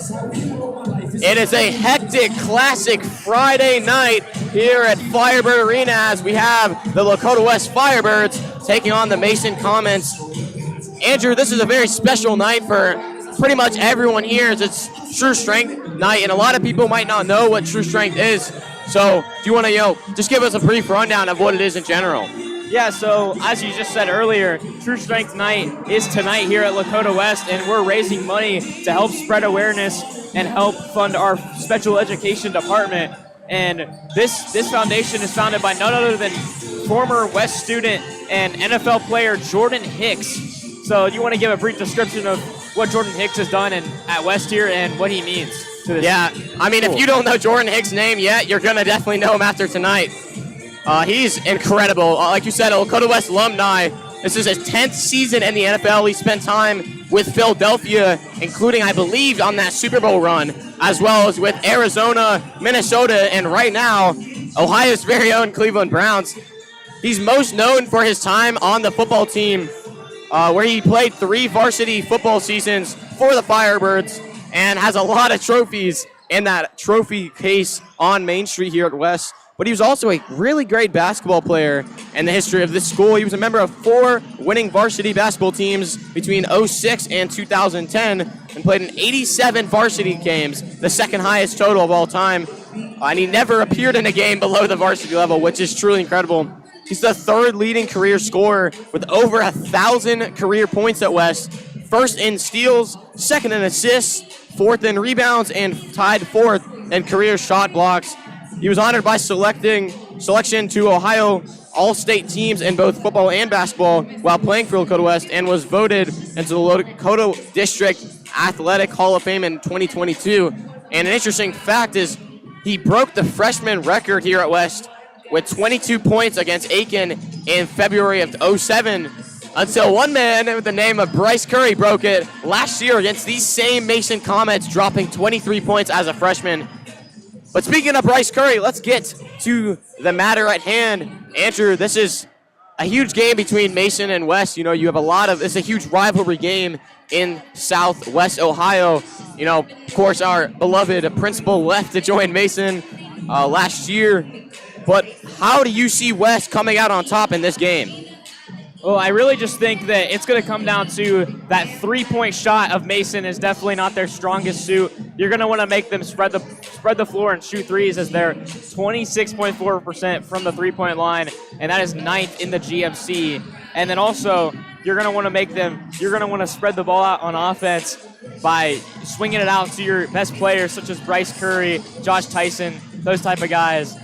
It is a hectic, classic Friday night here at Firebird Arena as we have the Lakota West Firebirds taking on the Mason Comets. Andrew, this is a very special night for pretty much everyone here. It's True Strength night, and a lot of people might not know what True Strength is. So, do you want to, just give us a brief rundown of what it is in general? Yeah, so as you just said earlier, True Strength Night is tonight here at Lakota West, and we're raising money to help spread awareness and help fund our special education department. And this foundation is founded by none other than former West student and NFL player Jordan Hicks. So you want to give a brief description of what Jordan Hicks has done at West here and what he means to this? Yeah, I mean, if you don't know Jordan Hicks' name yet, you're going to definitely know him after tonight. He's incredible. Like you said, a Lakota West alumni. This is his 10th season in the NFL. He spent time with Philadelphia, including, I believe, on that Super Bowl run, as well as with Arizona, Minnesota, and right now, Ohio's very own Cleveland Browns. He's most known for his time on the football team, where he played 3 varsity football seasons for the Firebirds and has a lot of trophies in that trophy case on Main Street here at West. But he was also a really great basketball player in the history of this school. He was a member of 4 winning varsity basketball teams between 2006 and 2010 and played in 87 varsity games, the second highest total of all time. And he never appeared in a game below the varsity level, which is truly incredible. He's the 3rd leading career scorer with over 1,000 career points at West, 1st in steals, 2nd in assists, 4th in rebounds, and tied 4th in career shot blocks. He was honored by selection to Ohio All-State teams in both football and basketball while playing for Lakota West and was voted into the Lakota District Athletic Hall of Fame in 2022. And an interesting fact is he broke the freshman record here at West with 22 points against Aiken in February of 2007 until one man with the name of Bryce Curry broke it last year against these same Mason Comets, dropping 23 points as a freshman. But speaking of Bryce Curry, let's get to the matter at hand. Andrew, this is a huge game between Mason and West. You have it's a huge rivalry game in Southwest Ohio. Of course, our beloved principal left to join Mason last year. But how do you see West coming out on top in this game? Well, I really just think that it's going to come down to that 3-point shot of Mason is definitely not their strongest suit. You're going to want to make them spread the floor and shoot threes, as they're 26.4% from the 3-point line, and that is 9th in the GMC. And then also, you're going to want to spread the ball out on offense by swinging it out to your best players, such as Bryce Curry, Josh Tyson, those type of guys.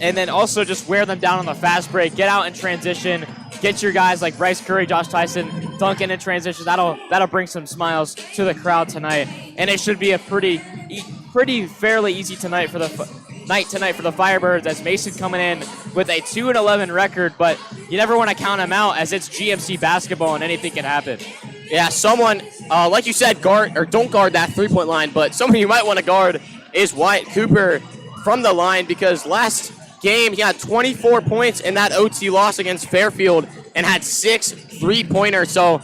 And then also just wear them down on the fast break. Get out in transition. Get your guys like Bryce Curry, Josh Tyson, dunking in transition. That'll bring some smiles to the crowd tonight. And it should be a pretty fairly easy tonight for the Firebirds, as Mason coming in with a 2-11 record. But you never want to count them out, as it's GMC basketball and anything can happen. Yeah, someone like you said, don't guard that 3-point line. But someone you might want to guard is Wyatt Cooper from the line, because last game he had 24 points in that OT loss against Fairfield and had 6 3-pointers. So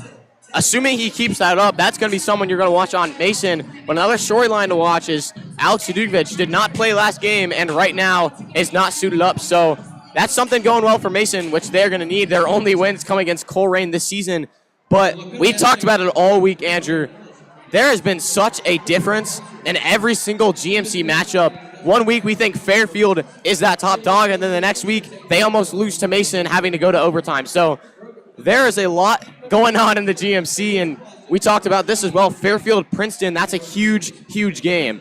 assuming he keeps that up, that's going to be someone you're going to watch on Mason. But another storyline to watch is Alex Sudukovic did not play last game and right now is not suited up. So that's something going well for Mason, which they're going to need. Their only wins come against Coleraine this season. But we've talked about it all week, Andrew. There has been such a difference in every single GMC matchup. One week we think Fairfield is that top dog, and then the next week they almost lose to Mason, having to go to overtime. So there is a lot going on in the GMC, and we talked about this as well. Fairfield-Princeton, that's a huge, huge game.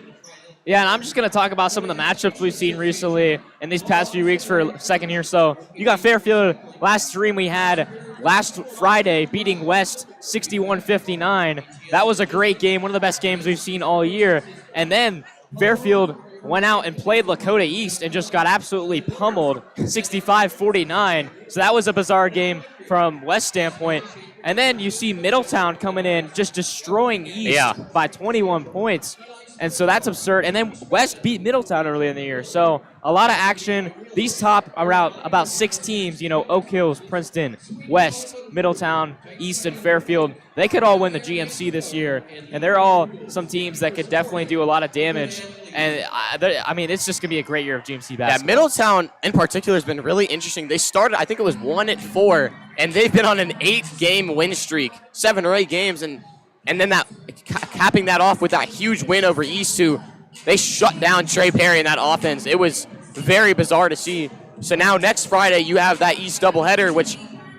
Yeah, and I'm just going to talk about some of the matchups we've seen recently in these past few weeks for a second here. So you got Fairfield, last stream we had last Friday, beating West 61-59. That was a great game, one of the best games we've seen all year. And then Fairfield went out and played Lakota East and just got absolutely pummeled, 65-49. So that was a bizarre game from West's standpoint. And then you see Middletown coming in, just destroying East by 21 points. And so that's absurd. And then West beat Middletown early in the year. So a lot of action. These top around about 6 teams, Oak Hills, Princeton, West, Middletown, East, and Fairfield, they could all win the GMC this year, and they're all some teams that could definitely do a lot of damage. And it's just gonna be a great year of GMC basketball. Yeah, Middletown in particular has been really interesting. They started, I think it was 1-4, and they've been on an 8-game win streak, 7 or 8 games, and then capping that off with that huge win over East, who they shut down Trey Perry in that offense. It was very bizarre to see. So now next Friday you have that East doubleheader, which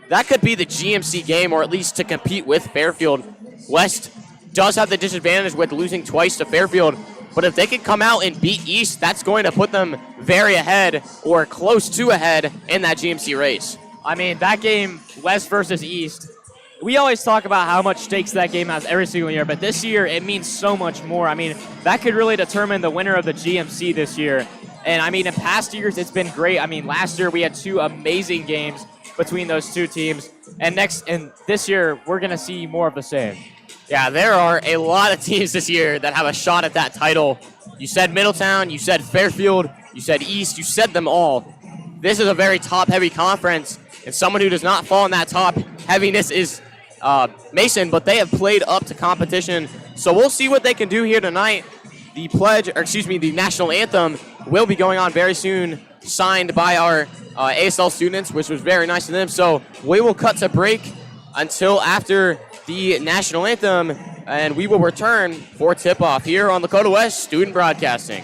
that could be the GMC game, or at least to compete with Fairfield. West does have the disadvantage with losing twice to Fairfield, but if they can come out and beat East, that's going to put them very ahead or close to ahead in that GMC race. I mean, that game, West versus East, we always talk about how much stakes that game has every single year, but this year it means so much more. I mean, that could really determine the winner of the GMC this year. And I mean, in past years, it's been great. I mean, last year we had 2 amazing games between those 2 teams. And this year, we're going to see more of the same. Yeah, there are a lot of teams this year that have a shot at that title. You said Middletown, you said Fairfield, you said East, you said them all. This is a very top-heavy conference, and someone who does not fall in that top heaviness is Mason, but they have played up to competition. So we'll see what they can do here tonight. The national anthem will be going on very soon, signed by our ASL students, which was very nice of them. So we will cut to break until after the national anthem, and we will return for tip-off here on Lakota West Student Broadcasting.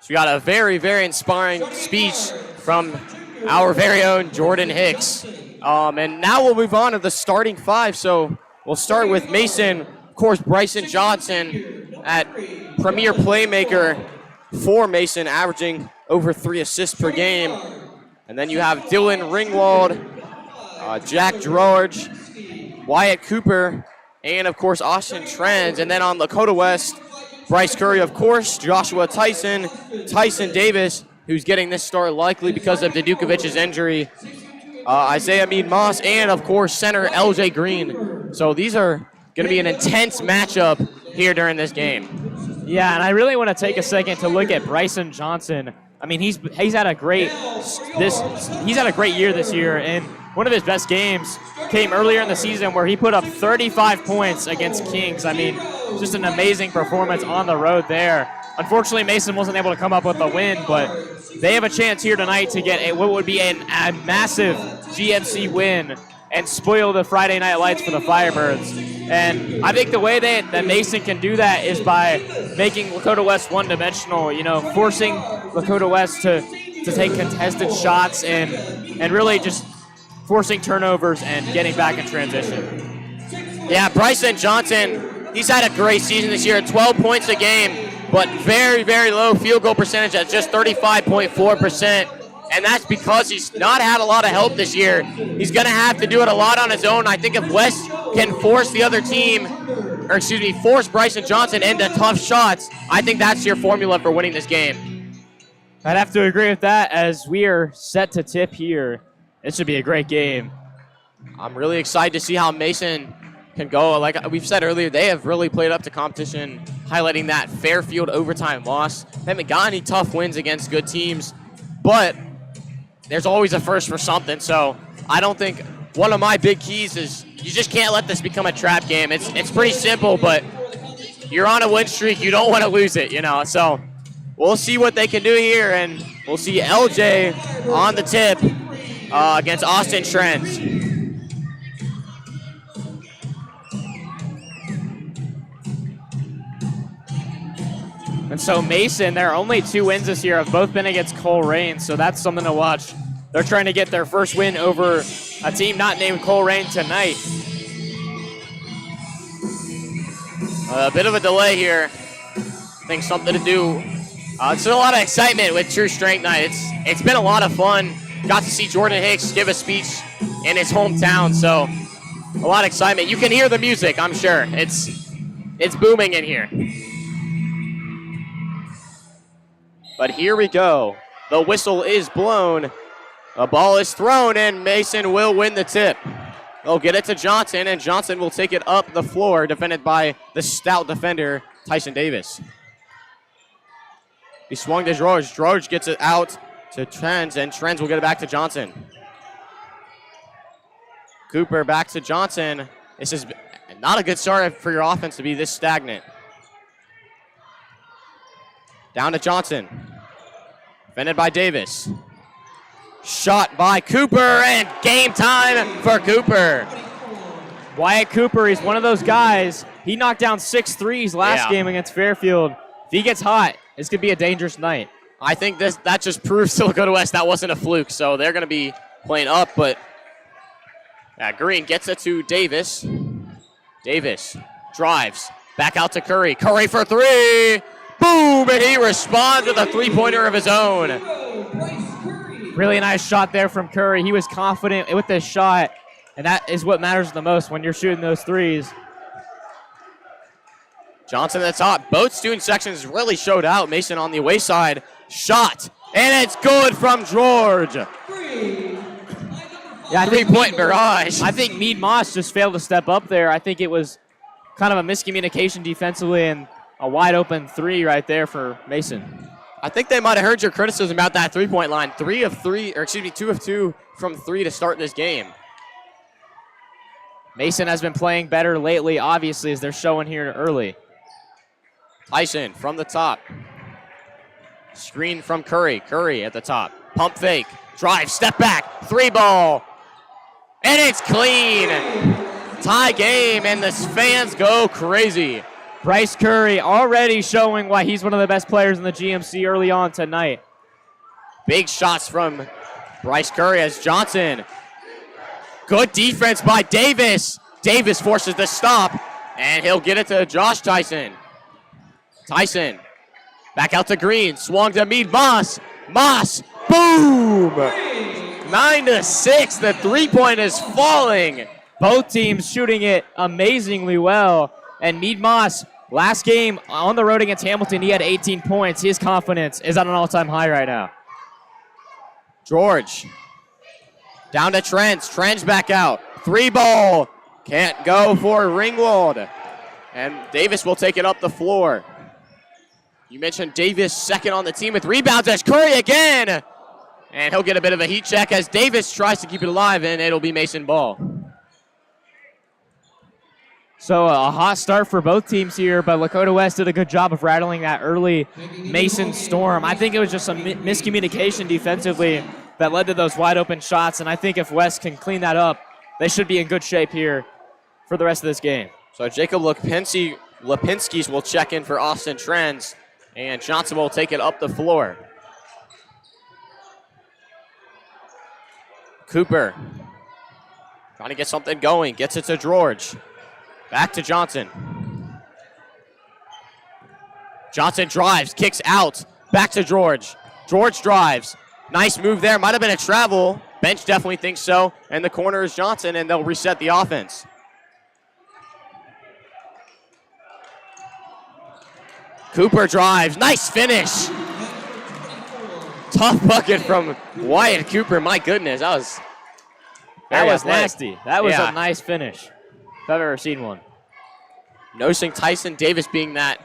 So we got a very, very inspiring speech from our very own Jordan Hicks. And now we'll move on to the starting five. So we'll start with Mason, of course, Bryson Johnson at premier playmaker for Mason, averaging over 3 assists per game. And then you have Dylan Ringwald, Jack George, Wyatt Cooper, and of course Austin Trends. And then on Lakota West, Bryce Curry, of course, Joshua Tyson, Tyson Davis, who's getting this start likely because of Dadukovic's injury, Isaiah Mead Moss, and of course center LJ Green. So these are going to be an intense matchup here during this game. Yeah, and I really want to take a second to look at Bryson Johnson. I mean, he's had a great year this year, and one of his best games came earlier in the season where he put up 35 points against Kings. I mean, just an amazing performance on the road there. Unfortunately, Mason wasn't able to come up with a win, but they have a chance here tonight to get what would be a massive GMC win and spoil the Friday Night Lights for the Firebirds. And I think the way that Mason can do that is by making Lakota West one-dimensional, forcing Lakota West to take contested shots and really just forcing turnovers and getting back in transition. Yeah, Bryson Johnson, he's had a great season this year, 12 points a game, but very, very low field goal percentage at just 35.4%. And that's because he's not had a lot of help this year. He's going to have to do it a lot on his own. I think if West can force the other team, force Bryson Johnson into tough shots, I think that's your formula for winning this game. I'd have to agree with that as we are set to tip here. It should be a great game. I'm really excited to see how Mason can go. Like we've said earlier, they have really played up to competition, highlighting that Fairfield overtime loss. They haven't got any tough wins against good teams, but there's always a first for something. So I don't think one of my big keys is you just can't let this become a trap game. It's pretty simple, but you're on a win streak. You don't want to lose it, So we'll see what they can do here, and we'll see LJ on the tip against Austin Trends. And so Mason, their only 2 wins this year have both been against Coleraine, so that's something to watch. They're trying to get their first win over a team not named Coleraine tonight. A bit of a delay here. I think something to do. It's a lot of excitement with True Strength Night. It's been a lot of fun. Got to see Jordan Hicks give a speech in his hometown, so a lot of excitement. You can hear the music, I'm sure. It's booming in here. But here we go. The whistle is blown. The ball is thrown, and Mason will win the tip. They'll get it to Johnson, and Johnson will take it up the floor, defended by the stout defender, Tyson Davis. He swung to George. George gets it out to Trends, and Trends will get it back to Johnson. Cooper back to Johnson. This is not a good start for your offense to be this stagnant. Down to Johnson. Defended by Davis. Shot by Cooper, and game time for Cooper. Wyatt Cooper, he's one of those guys. He knocked down 6 threes last game against Fairfield. If he gets hot, it's going to be a dangerous night. I think that just proves to Lakota West that wasn't a fluke, so they're going to be playing up, but Green gets it to Davis. Davis drives. Back out to Curry. Curry for 3. Boom! And he responds with a three-pointer of his own. Really nice shot there from Curry. He was confident with this shot, and that is what matters the most when you're shooting those threes. Johnson at the top. Both student sections really showed out. Mason on the away side. Shot. And it's good from George. Yeah, three-point barrage. I think Mead Moss just failed to step up there. I think it was kind of a miscommunication defensively and a wide-open 3 right there for Mason. I think they might have heard your criticism about that three-point line. 2 of 2 from 3 to start this game. Mason has been playing better lately, obviously, as they're showing here early. Tyson from the top. Screen from Curry. Curry at the top. Pump fake. Drive. Step back. 3 ball. And it's clean. Tie game, and the fans go crazy. Bryce Curry already showing why he's one of the best players in the GMC early on tonight. Big shots from Bryce Curry as Johnson. Good defense by Davis. Davis forces the stop, and he'll get it to Josh Tyson. Tyson back out to Green. Swung to Mead Moss. Moss, boom! 9-6. The three-point is falling. Both teams shooting it amazingly well. And Mead Moss, last game on the road against Hamilton, he had 18 points. His confidence is at an all-time high right now. George down to Trent. Trent's back out. Three ball. Can't go for Ringwald. And Davis will take it up the floor. You mentioned Davis second on the team with rebounds. There's Curry again. And he'll get a bit of a heat check as Davis tries to keep it alive, and it'll be Mason ball. So a hot start for both teams here, but Lakota West did a good job of rattling that early Mason storm. I think it was just some miscommunication defensively that led to those wide open shots, and I think if West can clean that up, they should be in good shape here for the rest of this game. So Jacob Lipinskis will check in for Austin Trends, and Johnson will take it up the floor. Cooper trying to get something going, gets it to George. Back to Johnson. Johnson drives, kicks out. Back to George. George drives. Nice move there. Might have been a travel. Bench definitely thinks so. And the corner is Johnson, and they'll reset the offense. Cooper drives. Nice finish. Tough bucket from Wyatt Cooper. My goodness, that was nasty. That was a nice finish, if I've ever seen one. Noticing Tyson Davis being that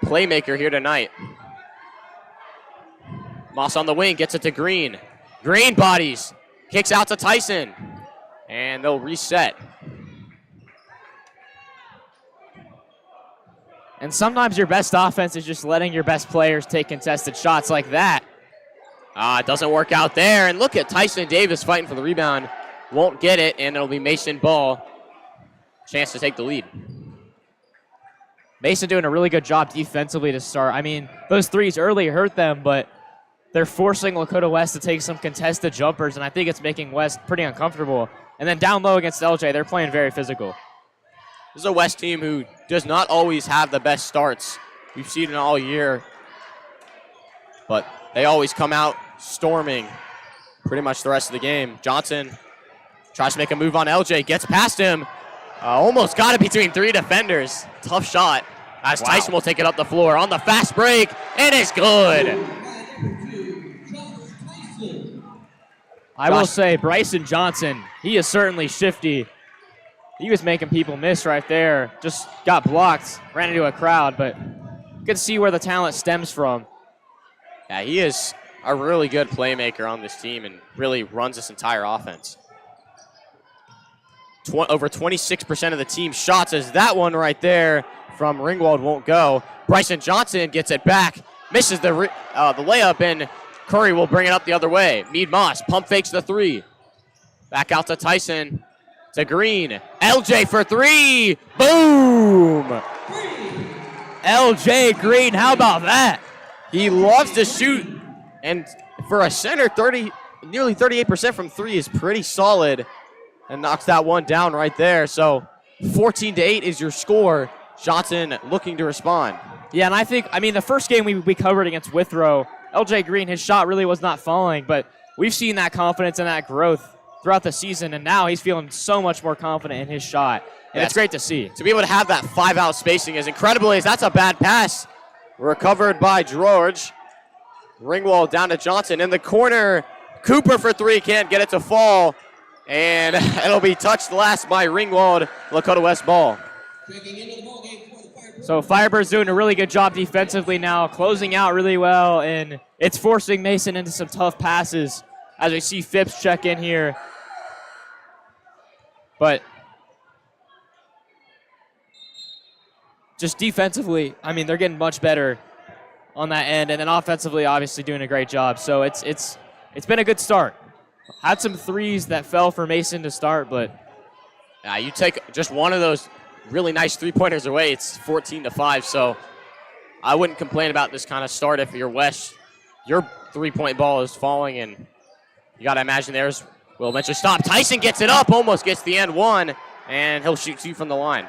playmaker here tonight. Moss on the wing, gets it to Green. Green bodies, kicks out to Tyson, and they'll reset. And sometimes your best offense is just letting your best players take contested shots like that. It doesn't work out there, and look at Tyson Davis fighting for the rebound. Won't get it, and it'll be Mason Ball. Chance to take the lead. Mason doing a really good job defensively to start. I mean, those threes early hurt them, but they're forcing Lakota West to take some contested jumpers, and I think it's making West pretty uncomfortable. And then down low against LJ, they're playing very physical. This is a West team who does not always have the best starts. We've seen it all year. But they always come out storming pretty much the rest of the game. Johnson tries to make a move on LJ, gets past him. Almost got it between three defenders. Tough shot as Tyson will take it up the floor on the fast break, and it's good. I will say Bryson Johnson, he is certainly shifty. He was making people miss right there. Just got blocked, ran into a crowd, but you can see where the talent stems from. Yeah, he is a really good playmaker on this team and really runs this entire offense. Over 26% of the team's shots as that one right there from Ringwald won't go. Bryson Johnson gets it back, misses the layup, and Curry will bring it up the other way. Mead Moss pump fakes the three. Back out to Tyson, to Green. LJ for three. Boom! LJ Green, how about that? He loves to shoot, and for a center, nearly 38% from three is pretty solid, and knocks that one down right there. So 14-8 is your score. Johnson looking to respond. Yeah, and I mean, the first game we covered against Withrow, LJ Green, his shot really was not falling, but we've seen that confidence and that growth throughout the season, and now he's feeling so much more confident in his shot, and it's great to see. To be able to have that 5-out spacing is incredible. That's a bad pass. Recovered by George. Ringwald down to Johnson in the corner. Cooper for three, can't get it to fall, and it'll be touched last by Ringwald. Lakota West ball. So Firebirds doing a really good job defensively now, closing out really well, and it's forcing Mason into some tough passes as we see Phipps check in here. But just defensively, I mean, they're getting much better on that end, and then offensively, obviously doing a great job. So it's been a good start. Had some threes that fell for Mason to start, but you take just one of those really nice three-pointers away. It's 14-5, so I wouldn't complain about this kind of start if you're West. Your three-point ball is falling, and you got to imagine theirs will eventually stop. Tyson gets it up, almost gets the end one, and he'll shoot 2 from the line.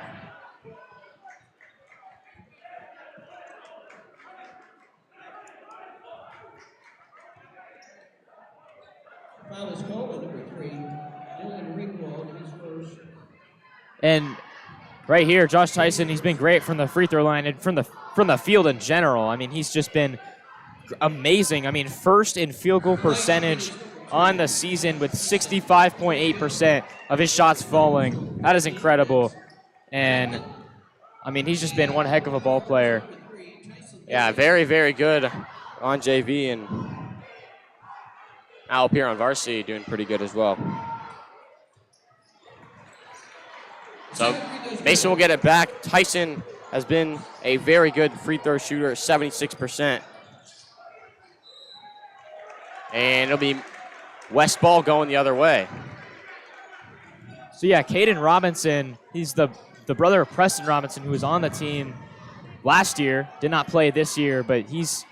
Foul is called on number 3, Dylan Ringwald, his first. And right here, Josh Tyson, he's been great from the free throw line and from the field in general. I mean, he's just been amazing. I mean, first in field goal percentage on the season with 65.8% of his shots falling. That is incredible. And, I mean, he's just been one heck of a ball player. Yeah, very, very good on JV, and now up here on varsity doing pretty good as well. So Mason will get it back. Tyson has been a very good free throw shooter, 76%. And it'll be West ball going the other way. So yeah, Caden Robinson, he's the brother of Preston Robinson, who was on the team last year, did not play this year, but his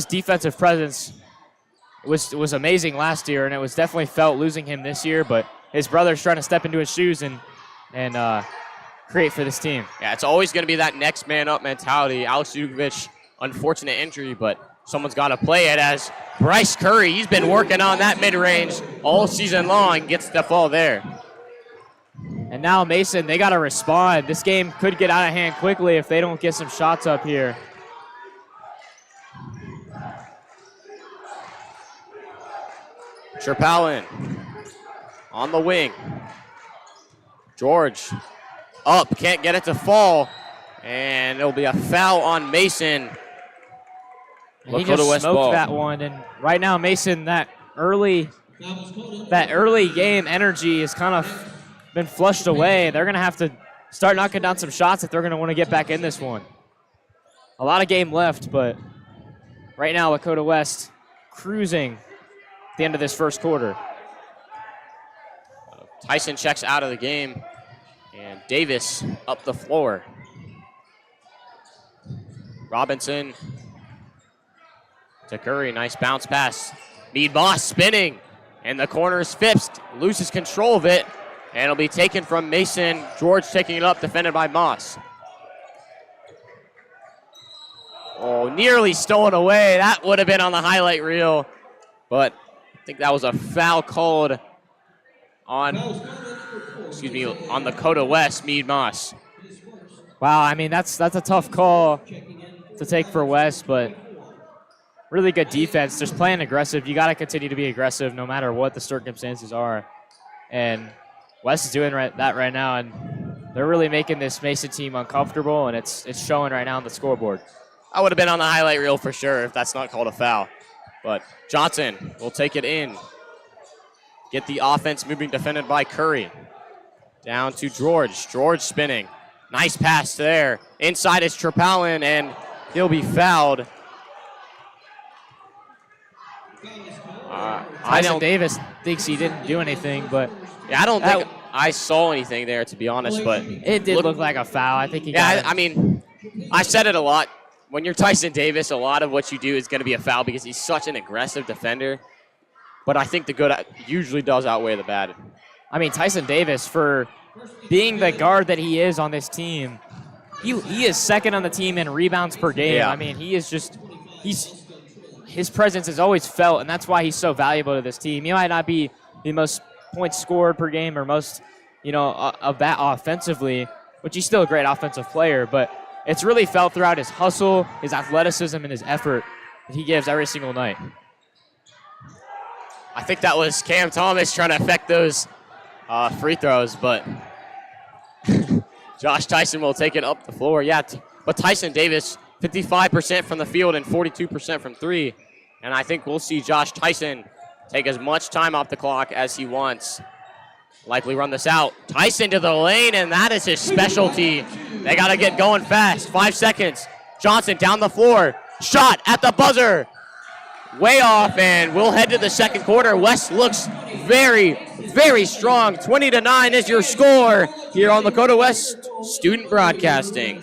defensive presence was amazing last year, and it was definitely felt losing him this year, but his brother's trying to step into his shoes and create for this team. Yeah, it's always going to be that next man up mentality. Alex Jukovic, unfortunate injury, but someone's got to play it, as Bryce Curry, he's been working on that mid-range all season long, gets the ball there. And now Mason, they got to respond. This game could get out of hand quickly if they don't get some shots up here. Sherpalin on the wing. George up, can't get it to fall, and it'll be a foul on Mason. And he just smoked that one, and right now Mason, that early game energy has kind of been flushed away. They're going to have to start knocking down some shots if they're going to want to get back in this one. A lot of game left, but right now Lakota West cruising at the end of this first quarter. Tyson checks out of the game, and Davis up the floor. Robinson to Curry, nice bounce pass. Mead Moss spinning, and the corner is Phipps, loses control of it, and it'll be taken from Mason. George taking it up, defended by Moss. Oh, nearly stolen away. That would have been on the highlight reel, but I think that was a foul called on the Lakota West, Mead Moss. Wow, I mean, that's a tough call to take for West, but really good defense. Just playing aggressive. You got to continue to be aggressive no matter what the circumstances are. And West is doing that right now, and they're really making this Mason team uncomfortable, and it's showing right now on the scoreboard. I would have been on the highlight reel for sure if that's not called a foul. But Johnson will take it in. Get the offense moving, defended by Curry. Down to George. George spinning. Nice pass there. Inside is Trepalin, and he'll be fouled. Tyson Davis thinks he didn't do anything, but yeah, I don't think I saw anything there, to be honest. But it did look like a foul. I think he got it. I mean, I've said it a lot. When you're Tyson Davis, a lot of what you do is going to be a foul because he's such an aggressive defender. But I think the good usually does outweigh the bad. I mean, Tyson Davis, for being the guard that he is on this team, he is second on the team in rebounds per game. Yeah. I mean, his presence is always felt, and that's why he's so valuable to this team. He might not be the most points scored per game or most, of that offensively, which he's still a great offensive player, but it's really felt throughout his hustle, his athleticism, and his effort that he gives every single night. I think that was Cam Thomas trying to affect those free throws, but Josh Tyson will take it up the floor. Yeah, but Tyson Davis, 55% from the field and 42% from three. And I think we'll see Josh Tyson take as much time off the clock as he wants. Likely run this out. Tyson to the lane, and that is his specialty. They got to get going fast. 5 seconds. Johnson down the floor. Shot at the buzzer. Way off, and we'll head to the second quarter. West looks very, very strong. 20-9 is your score. here on Lakota West Student Broadcasting.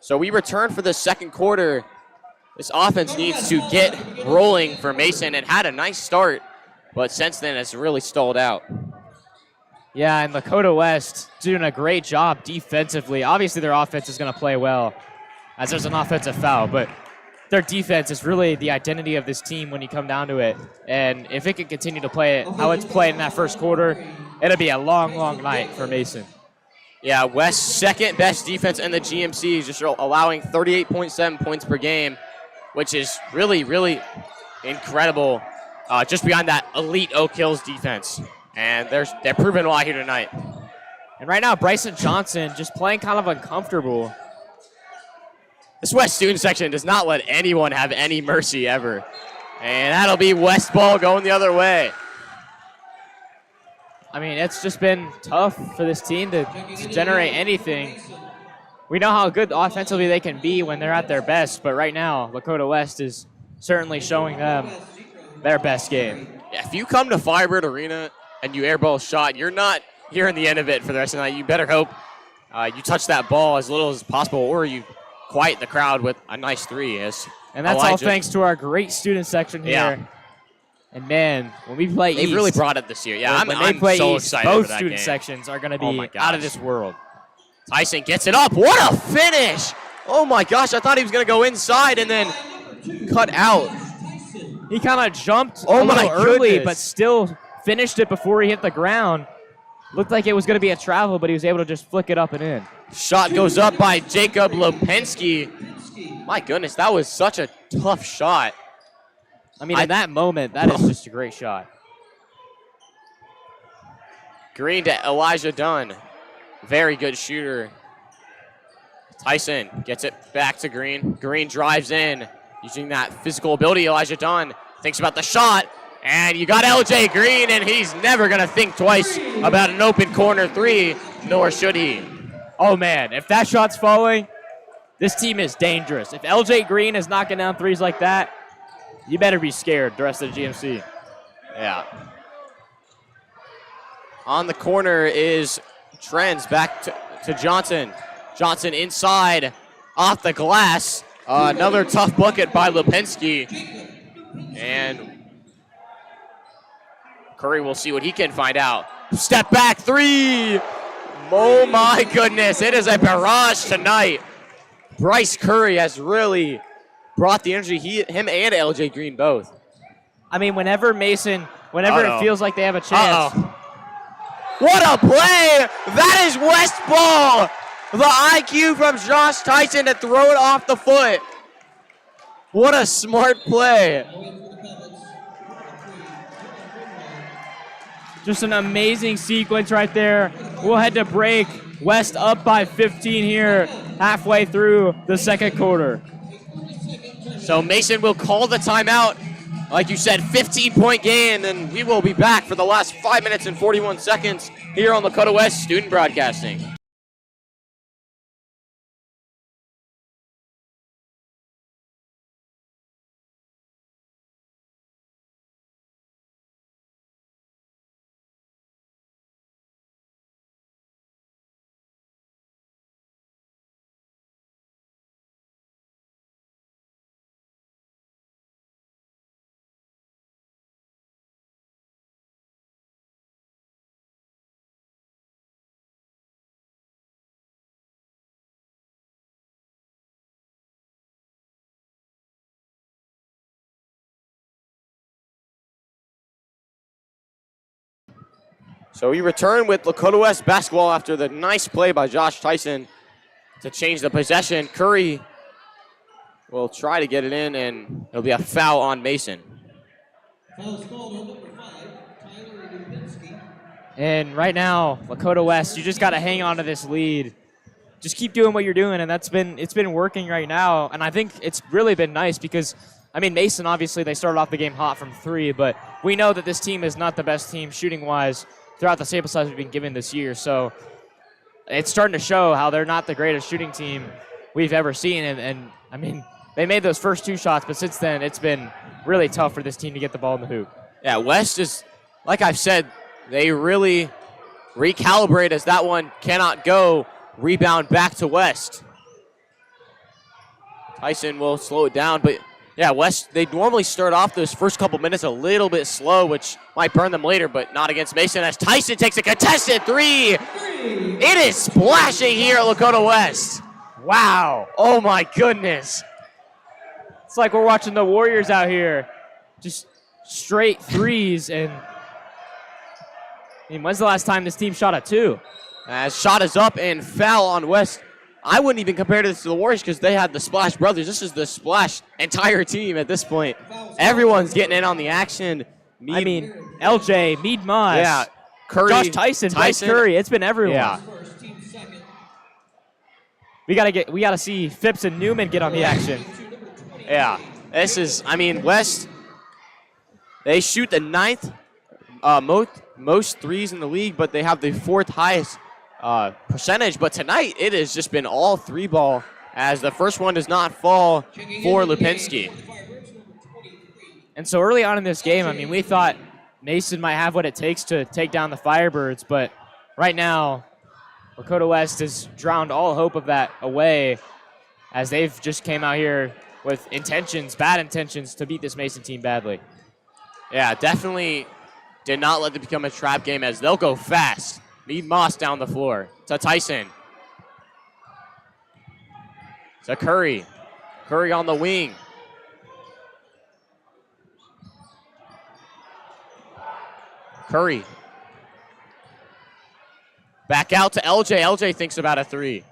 So we return for the second quarter. This offense needs to get rolling for Mason. It had a nice start, but since then it's really stalled out. Yeah, and Lakota West doing a great job defensively. Obviously, their offense is going to play well as there's an offensive foul, but their defense is really the identity of this team when you come down to it. And if it can continue to play it how it's played in that first quarter, it'll be a long, long night for Mason. Yeah, West's second best defense in the GMC, just allowing 38.7 points per game, which is really, really incredible. Just behind that elite Oak Hills defense. And they're proving why here tonight. And right now, Bryson Johnson just playing kind of uncomfortable. This West student section does not let anyone have any mercy ever. And that'll be West ball going the other way. I mean, it's just been tough for this team to generate anything. We know how good offensively they can be when they're at their best, but right now, Lakota West is certainly showing them their best game. Yeah, if you come to Firebird Arena and you airball a shot, you're not hearing the end of it for the rest of the night. You better hope you touch that ball as little as possible, or you quiet the crowd with a nice three. And that's all thanks to our great student section here. Yeah. And man, when we play They've East, really brought it this year. Yeah, when I'm they play so East, excited both for that student game. sections are going to Oh my be out of gosh. this world. Tyson gets it up. What a finish! Oh my gosh, I thought he was going to go inside and then cut out. He kind of jumped Oh a little my early, goodness. but still finished it before he hit the ground. Looked like it was going to be a travel, but he was able to just flick it up and in. Shot goes up by Jacob Lopensky. My goodness, that was such a tough shot. I mean, in that moment, that is just a great shot. Green to Elijah Dunn. Very good shooter. Tyson gets it back to Green. Green drives in. Using that physical ability, Elijah Dunn thinks about the shot. And you got LJ Green, and he's never going to think twice about an open corner three, nor should he. Oh, man, if that shot's falling, this team is dangerous. If LJ Green is knocking down threes like that, you better be scared the rest of the GMC. Yeah. On the corner is Trends back to Johnson. Johnson inside, off the glass. Another tough bucket by Lipinski. And Curry will see what he can find out. Step back three. Oh my goodness, it is a barrage tonight. Bryce Curry has really brought the energy, him and LJ Green both. I mean, whenever it feels like they have a chance. What a play! That is West ball! The IQ from Josh Tyson to throw it off the foot. What a smart play. Just an amazing sequence right there. We'll head to break. West up by 15 here, halfway through the second quarter. So Mason will call the timeout Like you said, 15-point game, and we will be back for the last 5 minutes and 41 seconds here on Lakota West Student Broadcasting. So we return with Lakota West basketball after the nice play by Josh Tyson to change the possession. Curry will try to get it in, and it'll be a foul on Mason. Foul's called on number 5, Tyler Lupinski. And right now, Lakota West, you just got to hang on to this lead. Just keep doing what you're doing, and it's been working right now. And I think it's really been nice because, I mean, Mason, obviously, they started off the game hot from 3, but we know that this team is not the best team shooting-wise throughout the sample size we've been given this year. So it's starting to show how they're not the greatest shooting team we've ever seen. And I mean, they made those first 2 shots, but since then, it's been really tough for this team to get the ball in the hoop. Yeah, West is, like I've said, they really recalibrate as that one cannot go. Rebound back to West. Tyson will slow it down, but yeah, West, they normally start off those first couple minutes a little bit slow, which might burn them later, but not against Mason as Tyson takes a contested 3. It is splashing here at Lakota West. Wow. Oh my goodness. It's like we're watching the Warriors out here. Just straight threes. And I mean, when's the last time this team shot a 2? As shot is up and foul on West. I wouldn't even compare this to the Warriors because they had the Splash Brothers. This is the Splash entire team at this point. Everyone's getting in on the action. LJ, Mead Moss. Yeah, Curry. Josh Tyson, Bryce Curry. It's been everyone. Yeah. We gotta see Phipps and Newman get on the action. Yeah. This is, I mean, West, they shoot the 9th most threes in the league, but they have the 4th highest percentage. But tonight, it has just been all 3-ball as the first one does not fall for Lupinski. And so early on in this game, I mean, we thought Mason might have what it takes to take down the Firebirds, but right now, Lakota West has drowned all hope of that away as they've just came out here with bad intentions to beat this Mason team badly. Yeah, definitely did not let it become a trap game as they'll go fast. Mead Moss down the floor to Tyson. To Curry. Curry on the wing. Curry. Back out to LJ. LJ thinks about a 3.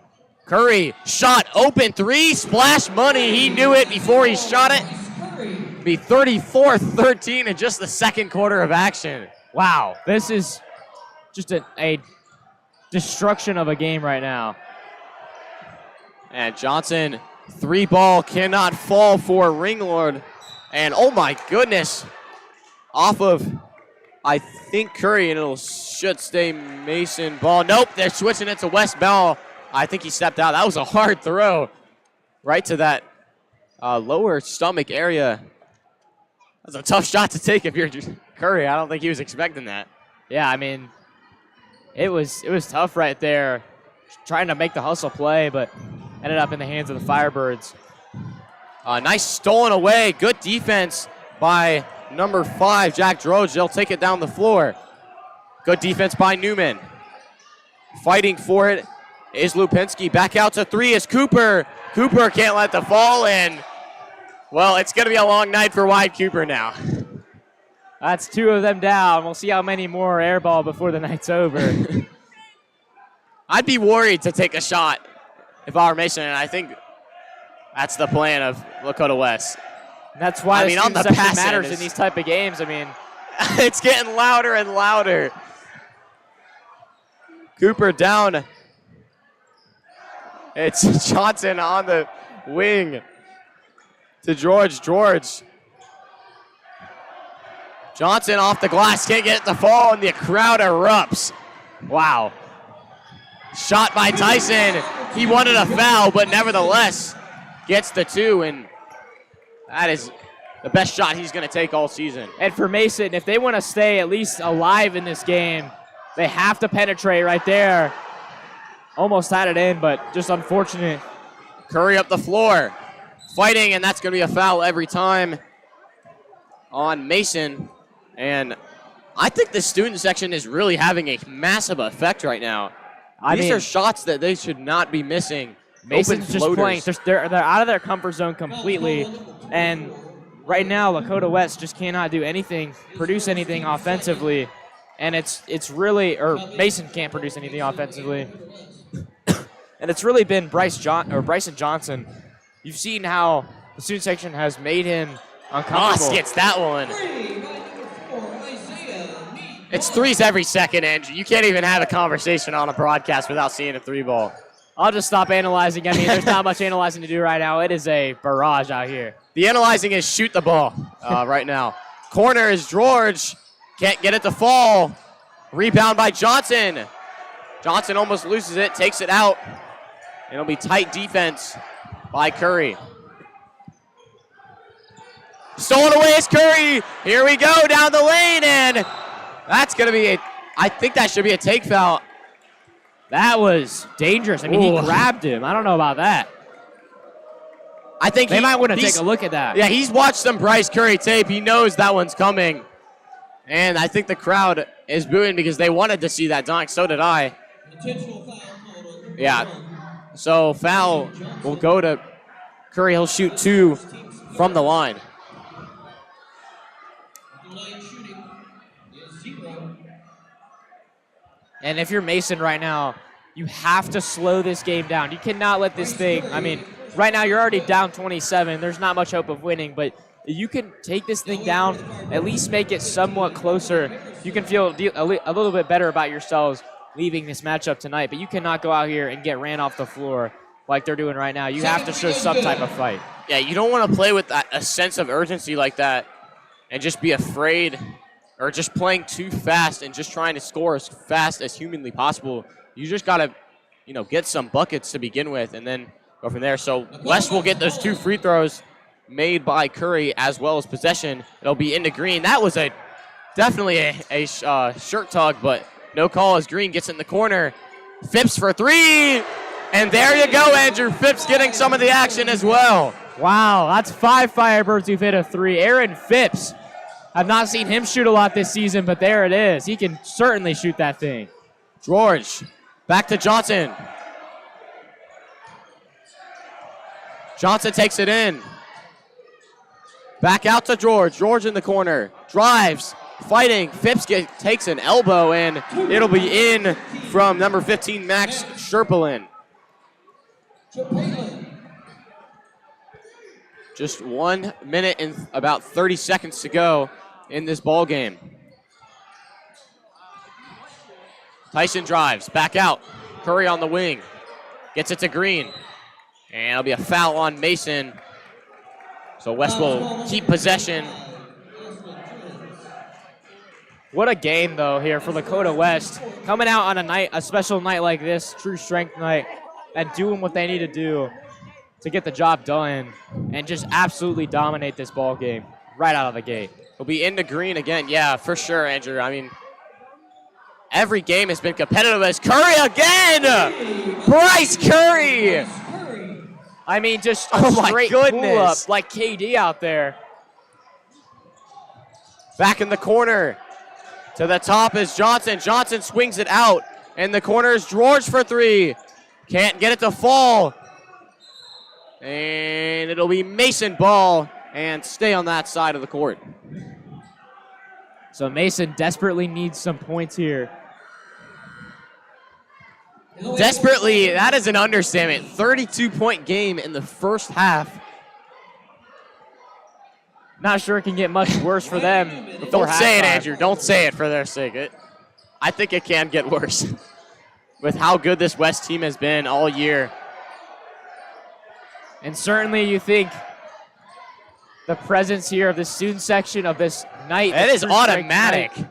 Curry, shot, open 3, splash money. He knew it before he shot it. Be 34-13 in just the second quarter of action. Wow, this is just a destruction of a game right now. And Johnson, 3-ball cannot fall for Ringlord. And oh my goodness, off of, I think, Curry, and it should stay Mason ball. Nope, they're switching it to West Bell. I think he stepped out. That was a hard throw right to that lower stomach area. That's a tough shot to take if you're Curry. I don't think he was expecting that. Yeah, I mean, it was tough right there, trying to make the hustle play, but ended up in the hands of the Firebirds. Nice stolen away. Good defense by number 5, Jack Droge. They'll take it down the floor. Good defense by Newman. Fighting for it is Lupinski. Back out to 3 is Cooper. Cooper can't let the fall in. Well, it's going to be a long night for Wyatt Cooper now. That's 2 of them down. We'll see how many more air ball before the night's over. I'd be worried to take a shot if I were Mason, and I think that's the plan of Lakota West. And that's why the on the section pass matters in these type of games. I mean, it's getting louder and louder. Cooper down. It's Johnson on the wing to George. George Johnson off the glass, can't get it to fall, and the crowd erupts. Wow. Shot by Tyson. He wanted a foul, but nevertheless gets the 2, and that is the best shot he's going to take all season. And for Mason, if they want to stay at least alive in this game, they have to penetrate right there. Almost had it in, but just unfortunate. Curry up the floor, fighting, and that's going to be a foul every time on Mason. And I think the student section is really having a massive effect right now. These are shots that they should not be missing. Mason's just playing. They're out of their comfort zone completely. And right now, Lakota West just cannot do anything, produce anything offensively. And it's really, or Mason can't produce anything offensively. And it's really been Bryson Johnson. You've seen how the student section has made him uncomfortable. Moss gets that one. It's threes every second, Andrew. You can't even have a conversation on a broadcast without seeing a 3-ball. I'll just stop analyzing. I mean, there's not much analyzing to do right now. It is a barrage out here. The analyzing is shoot the ball right now. Corner is George. Can't get it to fall. Rebound by Johnson. Johnson almost loses it, takes it out. It'll be tight defense by Curry. Stolen away is Curry. Here we go down the lane, and that's going to be I think that should be a take foul. That was dangerous. I mean, he grabbed him. I don't know about that. I think they might want to take a look at that. Yeah, he's watched some Bryce Curry tape. He knows that one's coming. And I think the crowd is booing because they wanted to see that dunk. So did I. Yeah. So foul will go to Curry. He'll shoot 2 from the line. And if you're Mason right now, you have to slow this game down. You cannot let this thing, I mean, right now you're already down 27. There's not much hope of winning, but you can take this thing down, at least make it somewhat closer. You can feel a little bit better about yourselves leaving this matchup tonight, but you cannot go out here and get ran off the floor like they're doing right now. You have to show some type of fight. Yeah, you don't want to play with a sense of urgency like that and just be afraid or just playing too fast and just trying to score as fast as humanly possible. You just got to, get some buckets to begin with and then go from there. So West will get those 2 free throws made by Curry as well as possession. It'll be into Green. That was definitely a shirt tug, but no call as Green gets in the corner. Phipps for 3. And there you go, Andrew. Phipps getting some of the action as well. Wow, that's 5 Firebirds who've hit a 3. Aaron Phipps. I've not seen him shoot a lot this season, but there it is. He can certainly shoot that thing. George, back to Johnson. Johnson takes it in. Back out to George. George in the corner. Drives, fighting. Phipps takes an elbow, and it'll be in from number 15, Max Sherpelin. Just 1 minute and about 30 seconds to go in this ball game. Tyson drives, back out. Curry on the wing. Gets it to Green. And it'll be a foul on Mason. So West will keep possession. What a game, though, here for Lakota West. Coming out on a special night like this, true strength night, and doing what they need to do to get the job done and just absolutely dominate this ball game right out of the gate. We'll be into Green again. Yeah, for sure, Andrew. I mean, every game has been competitive as Curry again! Bryce Curry! I mean, just a straight pull-up like KD out there. Back in the corner. To the top is Johnson. Johnson swings it out. In the corner is George for 3. Can't get it to fall. And it'll be Mason ball and stay on that side of the court. So Mason desperately needs some points here. Desperately, that is an understatement. 32-point game in the first half. Not sure it can get much worse for them. Don't say it, Andrew. Don't say it for their sake. I think it can get worse with how good this West team has been all year. And certainly you think the presence here of the student section of this night. It is the first ranked automatic. night.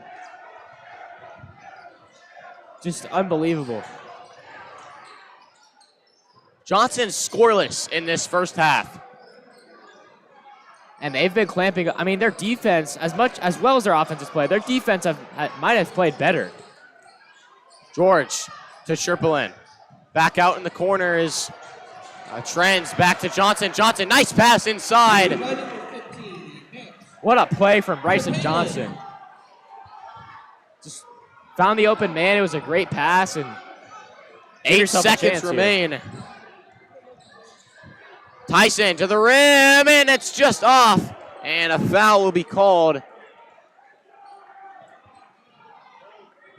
Just unbelievable. Johnson scoreless in this first half. And they've been clamping. I mean, their defense, as well as their offense has played, their defense might have played better. George to Sherpelin. Back out in the corner is Trends. Back to Johnson. Johnson, nice pass inside. What a play from Bryson Johnson. Just found the open man. It was a great pass. And 8 seconds remain. Here. Tyson to the rim, and it's just off. And a foul will be called.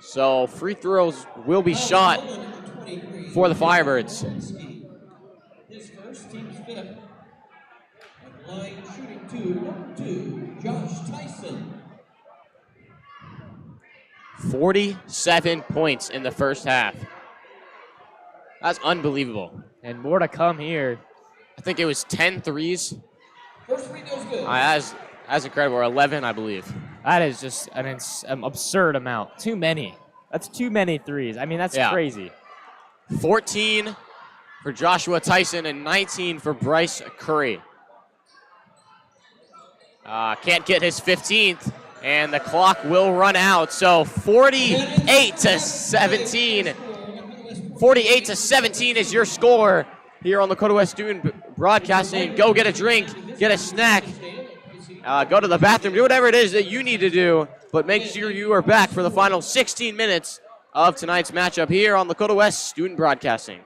So free throws will be shot for the Firebirds. His first, team's fifth. At the line shooting number 2, Josh Tyson. 47 points in the first half. That's unbelievable. And more to come here. I think it was 10 threes. First free throws good. That's incredible. Or 11, I believe. That is just an absurd amount. Too many. That's too many threes. I mean, that's crazy. 14 for Joshua Tyson and 19 for Bryce Curry. Can't get his 15th, and the clock will run out. So 48 to 17. 48 to 17 is your score here on Lakota West Student Broadcasting. Go get a drink, get a snack, go to the bathroom, do whatever it is that you need to do, but make sure you are back for the final 16 minutes of tonight's matchup here on Lakota West Student Broadcasting.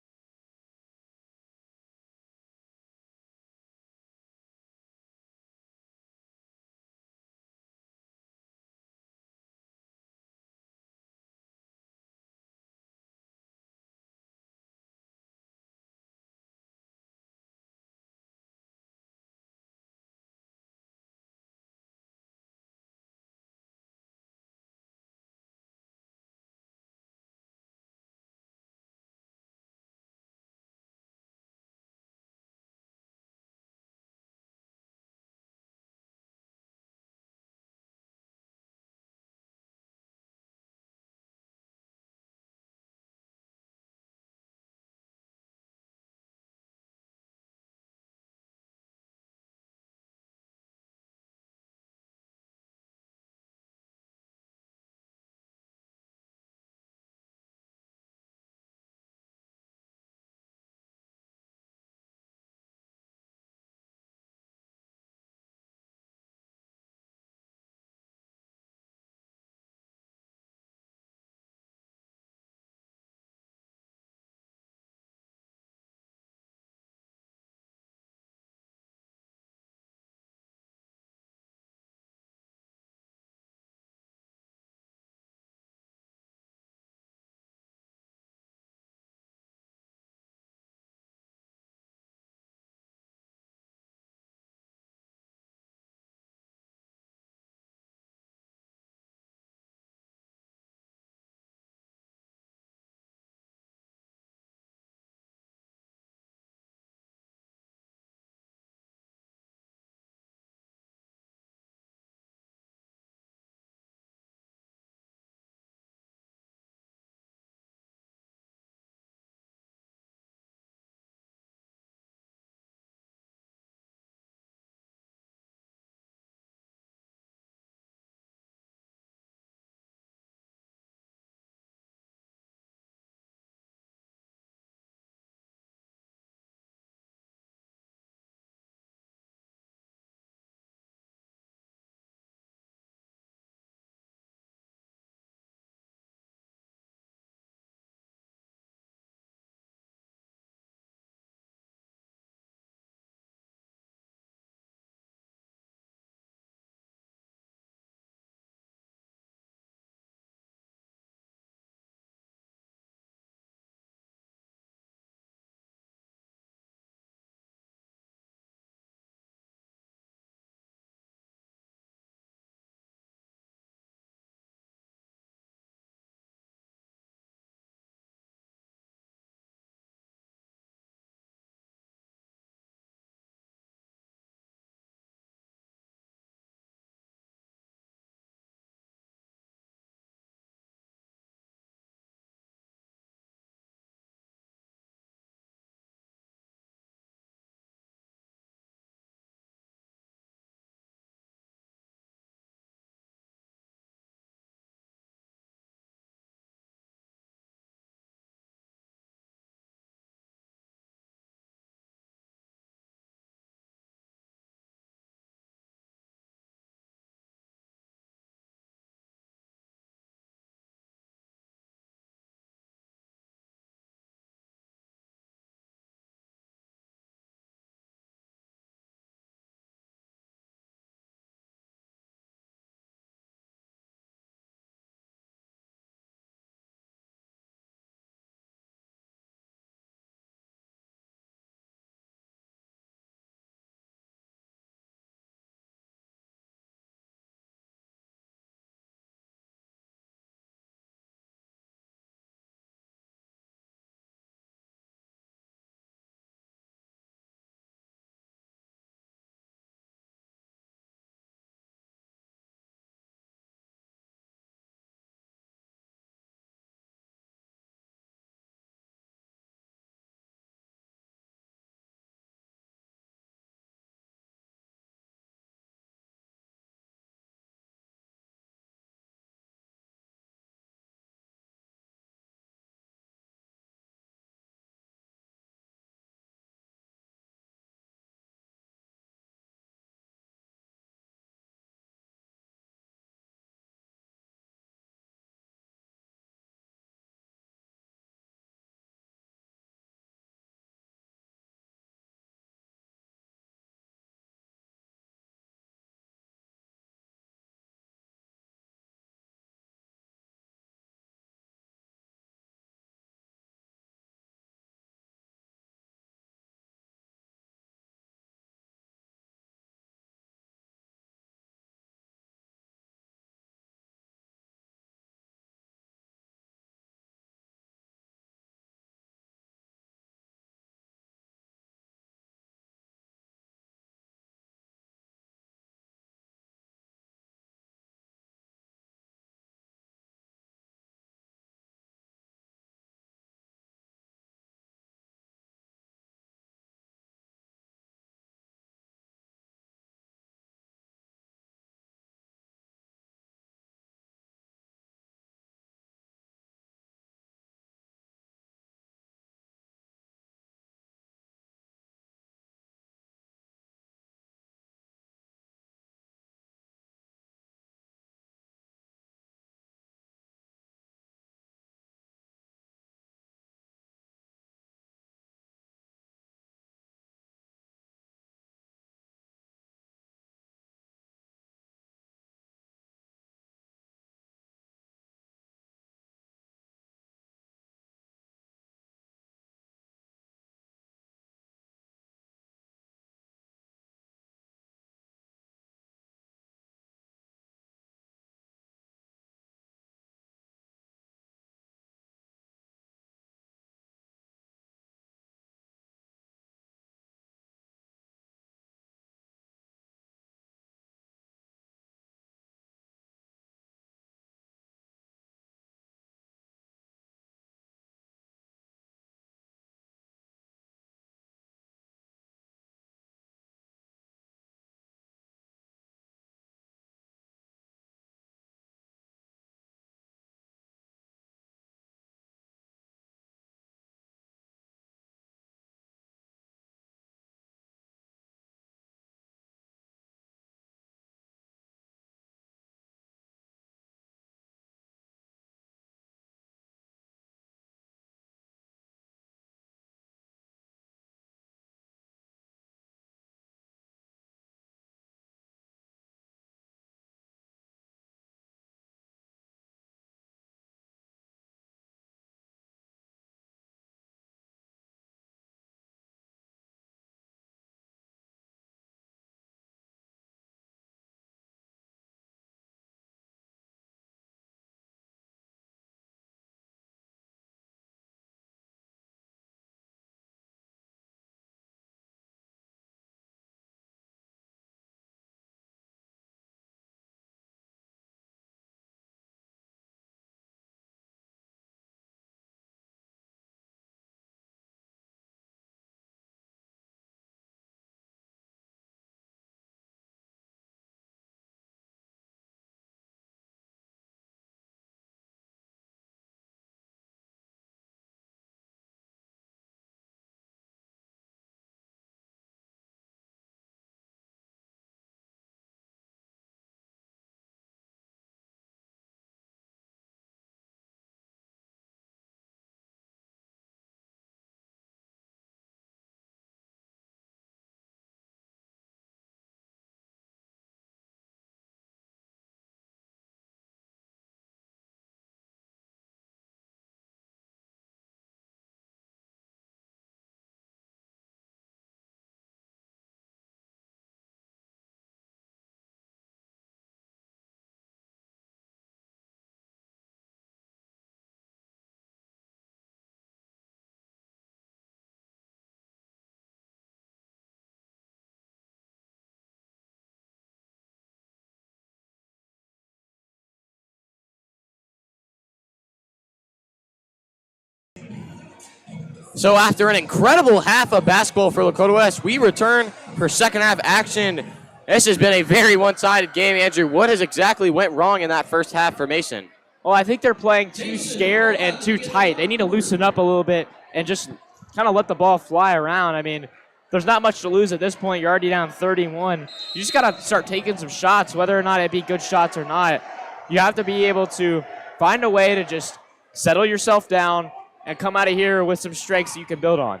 So after an incredible half of basketball for Lakota West, we return for second half action. This has been a very one-sided game, Andrew. What has exactly went wrong in that first half for Mason? Well, I think they're playing too scared and too tight. They need to loosen up a little bit and just kind of let the ball fly around. I mean, there's not much to lose at this point. You're already down 31. You just got to start taking some shots, whether or not it be good shots or not. You have to be able to find a way to just settle yourself down and come out of here with some strengths you can build on.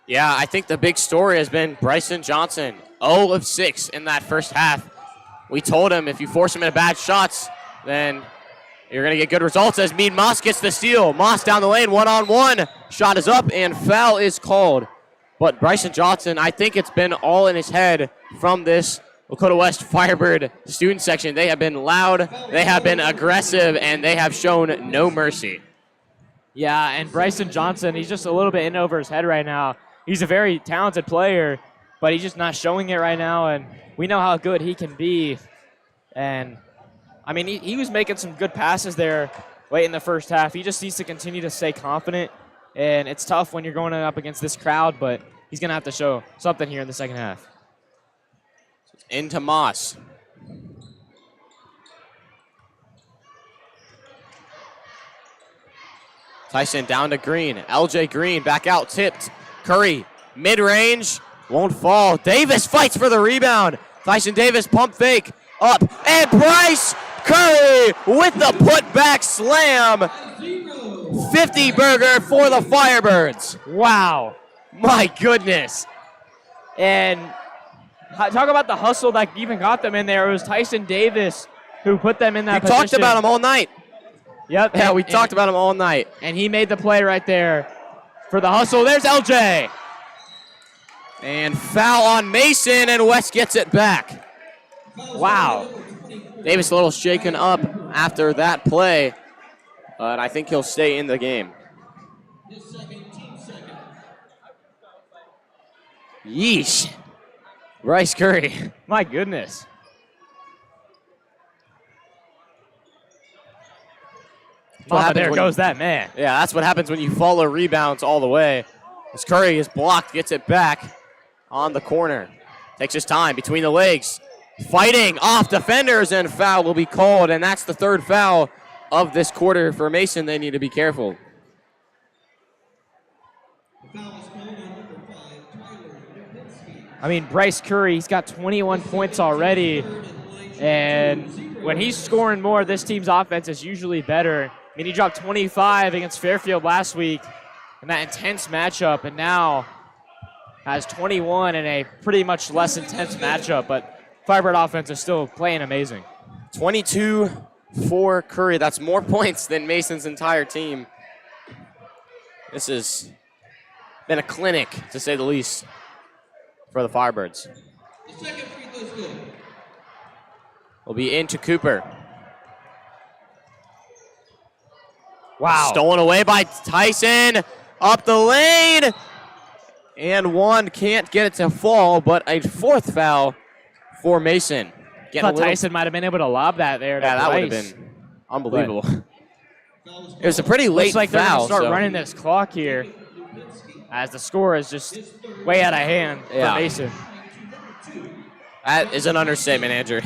Yeah, I think the big story has been Bryson Johnson, 0 of 6 in that first half. We told him if you force him into bad shots, then you're going to get good results as Mead Moss gets the steal. Moss down the lane, one-on-one. Shot is up, and foul is called. But Bryson Johnson, I think it's been all in his head from this Lakota West Firebird student section. They have been loud, they have been aggressive, and they have shown no mercy. Yeah, and Bryson Johnson, he's just a little bit in over his head right now. He's a very talented player, but he's just not showing it right now, and we know how good he can be. And, I mean, he was making some good passes there late in the first half. He just needs to continue to stay confident, and it's tough when you're going up against this crowd, but he's going to have to show something here in the second half. Into Moss. Tyson down to Green. LJ Green back out, tipped. Curry, mid-range, won't fall. Davis fights for the rebound. Tyson Davis, pump fake, up. And Bryce Curry with the putback slam. 50-burger for the Firebirds. Wow. My goodness. And talk about the hustle that even got them in there. It was Tyson Davis who put them in that position. We talked about him all night. Yep. Yeah, we talked about him all night. And he made the play right there for the hustle. There's LJ. And foul on Mason, and West gets it back. Wow. Davis a little shaken up after that play, but I think he'll stay in the game. Yeesh. Bryce Curry. My goodness. There goes that man. Yeah, that's what happens when you follow rebounds all the way. As Curry is blocked, gets it back on the corner. Takes his time between the legs. Fighting off defenders, and foul will be called, and that's the third foul of this quarter for Mason. They need to be careful. I mean, Bryce Curry, he's got 21 points already, and when he's scoring more, this team's offense is usually better. I mean, he dropped 25 against Fairfield last week in that intense matchup, and now has 21 in a pretty much less intense matchup, but Firebird offense is still playing amazing. 22 for Curry. That's more points than Mason's entire team. This has been a clinic, to say the least, for the Firebirds. Will be into Cooper. Wow. Stolen away by Tyson. Up the lane. And one can't get it to fall, but a fourth foul for Mason. I thought Tyson might have been able to lob that there. Yeah, that would have been unbelievable. It was a pretty late looks like foul. They're going to start running this clock here as the score is just way out of hand for Mason. That is an understatement, Andrew.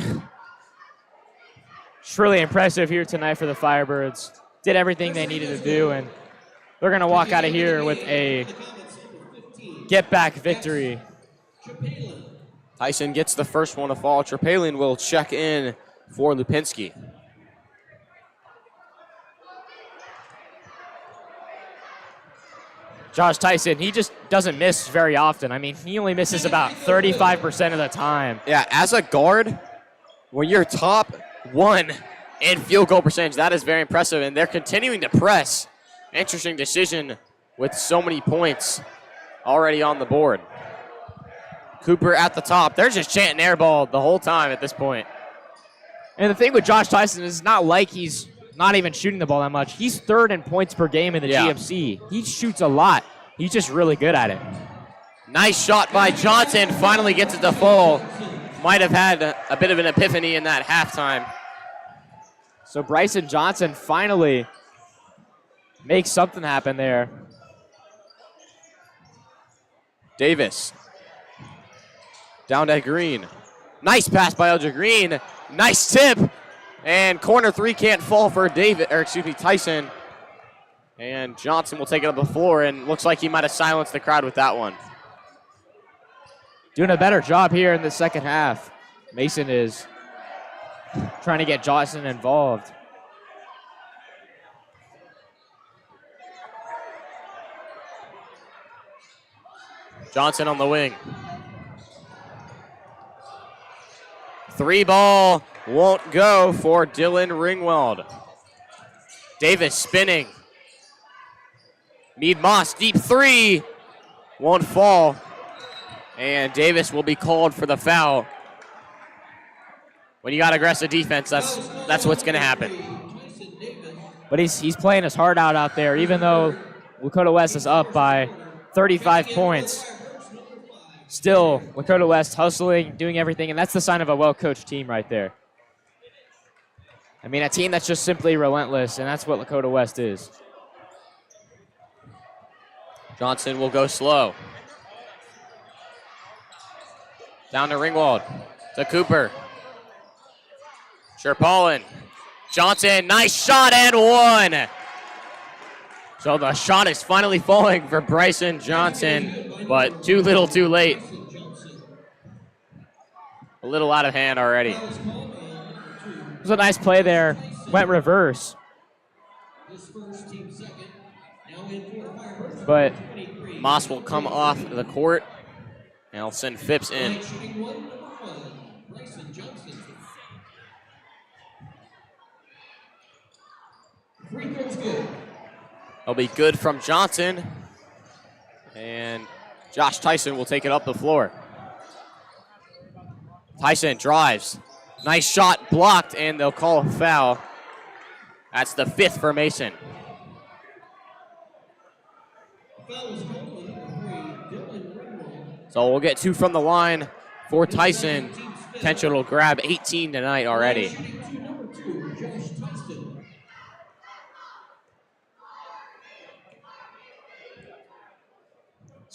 It's really impressive here tonight for the Firebirds. Did everything they needed to do, and they're going to walk out of here with a get-back victory. Tyson gets the first one to fall. Trepalian will check in for Lupinski. Josh Tyson, he just doesn't miss very often. I mean, he only misses about 35% of the time. Yeah, as a guard, when you're top one in field goal percentage, that is very impressive, and they're continuing to press. Interesting decision with so many points already on the board. Cooper at the top. They're just chanting air ball the whole time at this point. And the thing with Josh Tyson is not like he's not even shooting the ball that much. He's third in points per game in the GMC. He shoots a lot. He's just really good at it. Nice shot by Johnson. Finally gets it to fall. Might have had a bit of an epiphany in that halftime. So Bryson Johnson finally makes something happen there. Davis. Down to Green. Nice pass by Elder Green. Nice tip. And corner three can't fall for Tyson. And Johnson will take it up the floor, and looks like he might have silenced the crowd with that one. Doing a better job here in the second half. Mason is trying to get Johnson involved. Johnson on the wing. 3 ball won't go for Dylan Ringwald. Davis spinning. Mead Moss, deep 3. Won't fall. And Davis will be called for the foul. When you got aggressive defense, that's what's going to happen. But he's playing his heart out there, even though Lakota West is up by 35 points. Still, Lakota West hustling, doing everything, and that's the sign of a well-coached team right there. I mean, a team that's just simply relentless, and that's what Lakota West is. Johnson will go slow. Down to Ringwald, to Cooper. Sherpaulin. Johnson, nice shot and one. So the shot is finally falling for Bryson Johnson, but too little too late. A little out of hand already. It was a nice play there. Went reverse. But Moss will come off the court, and he'll send Phipps in. It'll be good from Johnson, and Josh Tyson will take it up the floor. Tyson drives. Nice shot blocked, and they'll call a foul. That's the 5th for Mason. So we'll get 2 from the line for Tyson. Potential to grab 18 tonight already.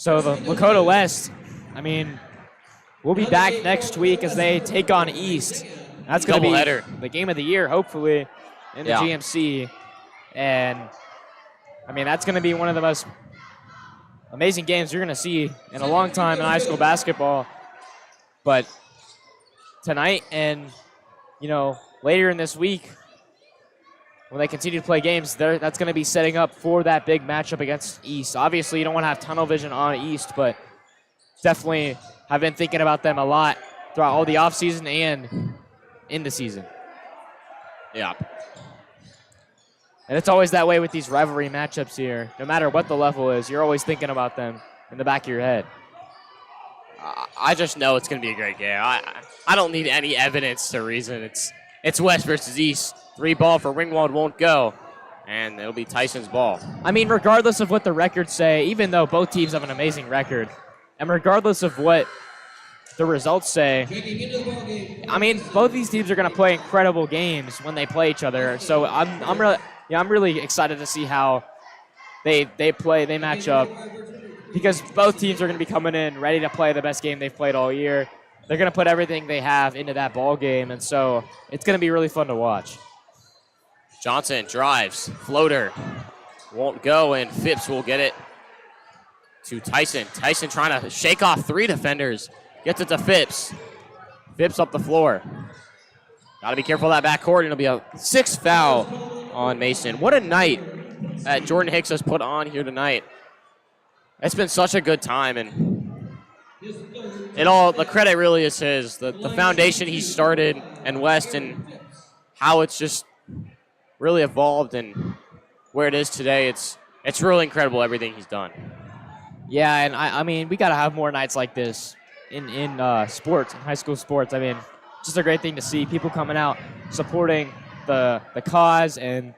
so the Lakota West, I mean, we'll be back next week as they take on East. That's going to be the game of the year, hopefully, in the GMC. And, I mean, that's going to be one of the most amazing games you're going to see in a long time in high school basketball. But tonight and, you know, later in this week, when they continue to play games, that's going to be setting up for that big matchup against East. Obviously, you don't want to have tunnel vision on East, but definitely have been thinking about them a lot throughout all the offseason and in the season. Yeah. And it's always that way with these rivalry matchups here. No matter what the level is, you're always thinking about them in the back of your head. I just know it's going to be a great game. I don't need any evidence to reason. It's West versus East. 3 ball for Ringwald won't go, and it'll be Tyson's ball. I mean, regardless of what the records say, even though both teams have an amazing record, and regardless of what the results say, I mean, both these teams are going to play incredible games when they play each other. So I'm really excited to see how they match up, because both teams are going to be coming in ready to play the best game they've played all year. They're going to put everything they have into that ball game, and so it's going to be really fun to watch. Johnson drives, floater, won't go, and Phipps will get it to Tyson. Tyson trying to shake off 3 defenders, gets it to Phipps. Phipps up the floor. Got to be careful of that backcourt, and it'll be a 6th foul on Mason. What a night that Jordan Hicks has put on here tonight. It's been such a good time, and the credit really is his. The foundation he started in West and how it's just really evolved and where it is today. It's really incredible everything he's done. Yeah, and I mean, we got to have more nights like this in sports, in high school sports. I mean, just a great thing to see people coming out supporting the cause, and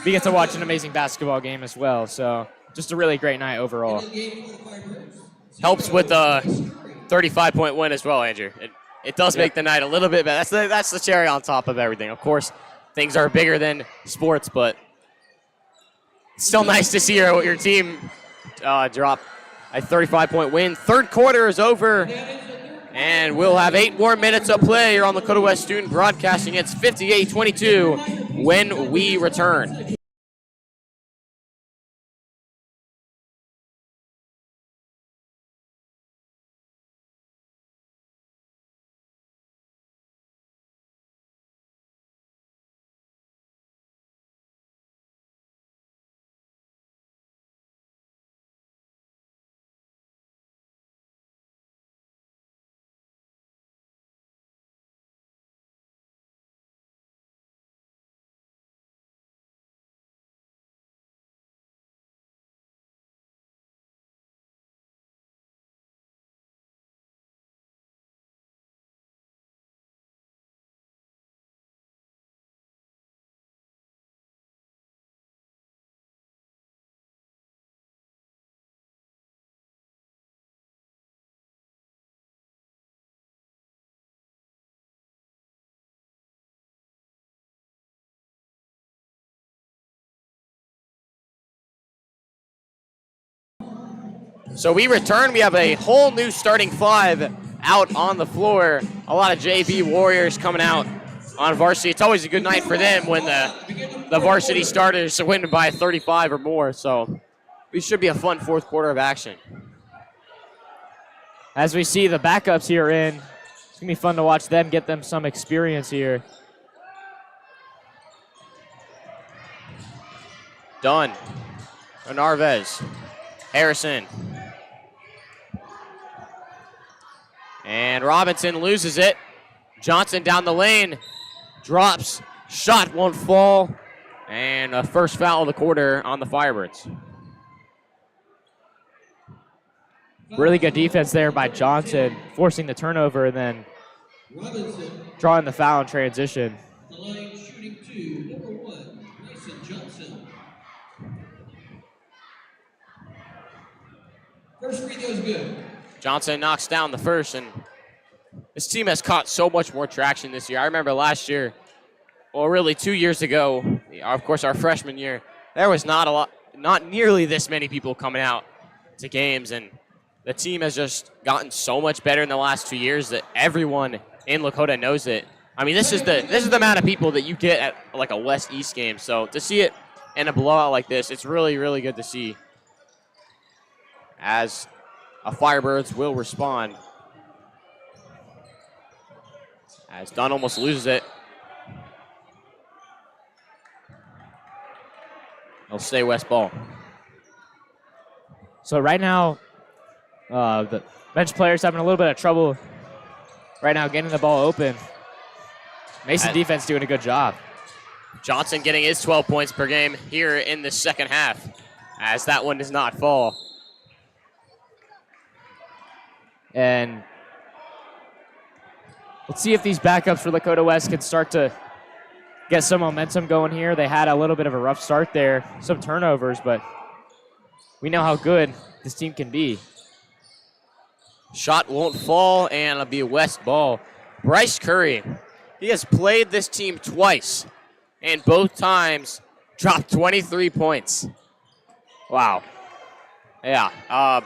we get to watch an amazing basketball game as well. So just a really great night overall. Helps with the 35-point win as well, Andrew. It does make the night a little bit better. That's the cherry on top of everything. Of course, things are bigger than sports, but it's still nice to see your team drop A 35-point win. Third quarter is over. And we'll have 8 more minutes of play here on Lakota West Student Broadcasting. It's 58-22 when we return. So we return. We have a whole new starting 5 out on the floor. A lot of JV Warriors coming out on varsity. It's always a good night for them when the varsity starters win by 35 or more. So it should be a fun fourth quarter of action. As we see the backups here in, it's going to be fun to watch them get them some experience here. Dunn. Narvez. Harrison. And Robinson loses it. Johnson down the lane. Drops. Shot won't fall. And a first foul of the quarter on the Firebirds. Really good defense there by Johnson, forcing the turnover and then drawing the foul in transition. The line shooting 2, number 1, Bryson Johnson. First free throw is good. Johnson knocks down the first, and this team has caught so much more traction this year. I remember last year, well, really 2 years ago, of course, our freshman year, there was not nearly this many people coming out to games, and the team has just gotten so much better in the last 2 years that everyone in Lakota knows it. I mean, this is the amount of people that you get at like a West-East game. So to see it in a blowout like this, it's really, really good to see. As a Firebirds will respond. As Dunn almost loses it. He'll stay West ball. So right now, the bench players having a little bit of trouble right now getting the ball open. Mason defense doing a good job. Johnson getting his 12 points per game here in the second half, as that one does not fall. And let's see if these backups for Lakota West can start to get some momentum going here. They had a little bit of a rough start there, some turnovers, but we know how good this team can be. Shot won't fall, and it'll be a West ball. Bryce Curry, he has played this team twice, and both times dropped 23 points. Wow. Yeah.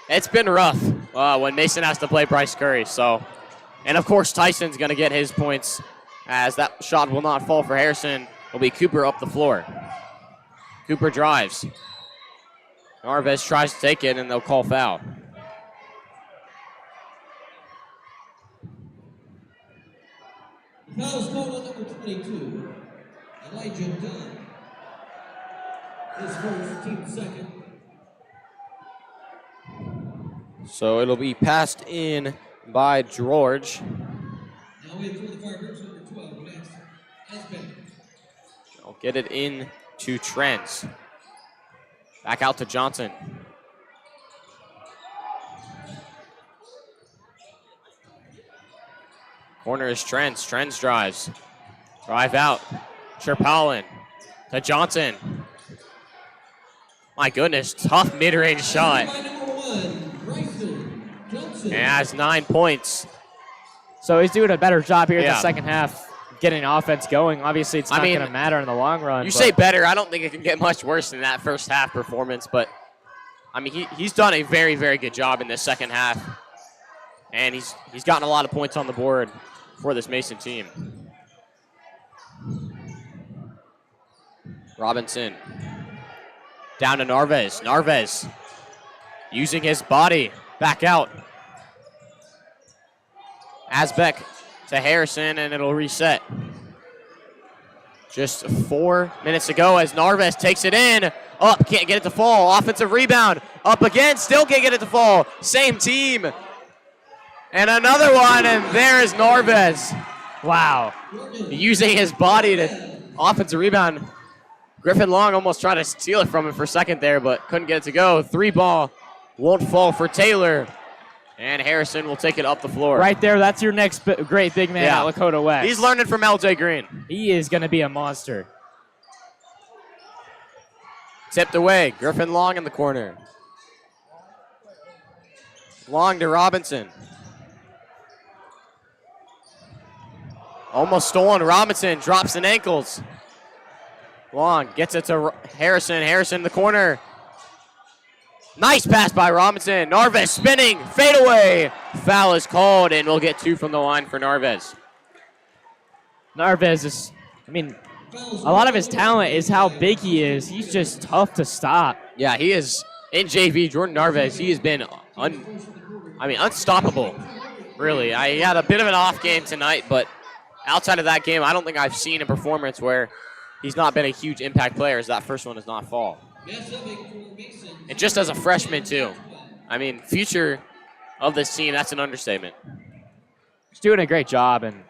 It's been rough when Mason has to play Bryce Curry. So, and of course Tyson's going to get his points, as that shot will not fall for Harrison. It'll be Cooper up the floor. Cooper drives. Narvez tries to take it, and they'll call foul. The foul is called on number 22, Elijah Dunn. His first, team second. So it'll be passed in by George. Now we have for the Firebirds, number 12, Max Espen. I'll get it in to Trent. Back out to Johnson. Corner is Trent. Trent drives. Drive out. Sherpalin to Johnson. My goodness, tough mid-range shot. And has 9 points. So he's doing a better job here in the second half, getting offense going. Obviously, it's not going to matter in the long run. You say better. I don't think it can get much worse than that first half performance, but I mean, he's done a very, very good job in this second half. And he's gotten a lot of points on the board for this Mason team. Robinson. Down to Narvez. Narvez using his body. Back out. Asbeck to Harrison, and it'll reset. Just 4 minutes to go as Narvez takes it in. Up, can't get it to fall. Offensive rebound. Up again, still can't get it to fall. Same team. And another one, and there is Narvez. Wow. Using his body to offensive rebound. Griffin Long almost tried to steal it from him for a second there, but couldn't get it to go. 3 ball won't fall for Taylor. And Harrison will take it up the floor. Right there, that's your next great big man at Lakota West. He's learning from LJ Green. He is going to be a monster. Tipped away. Griffin Long in the corner. Long to Robinson. Almost stolen. Robinson drops in ankles. Long gets it to Harrison. Harrison in the corner. Nice pass by Robinson. Narvez spinning. Fade away. Foul is called, and we'll get 2 from the line for Narvez. Narvez is, I mean, a lot of his talent is how big he is. He's just tough to stop. Yeah, he is in JV. Jordan Narvez, he has been unstoppable, really. He had a bit of an off game tonight, but outside of that game, I don't think I've seen a performance where he's not been a huge impact player, as that first one does not fall. And just as a freshman, too. I mean, future of this team, that's an understatement. He's doing a great job, and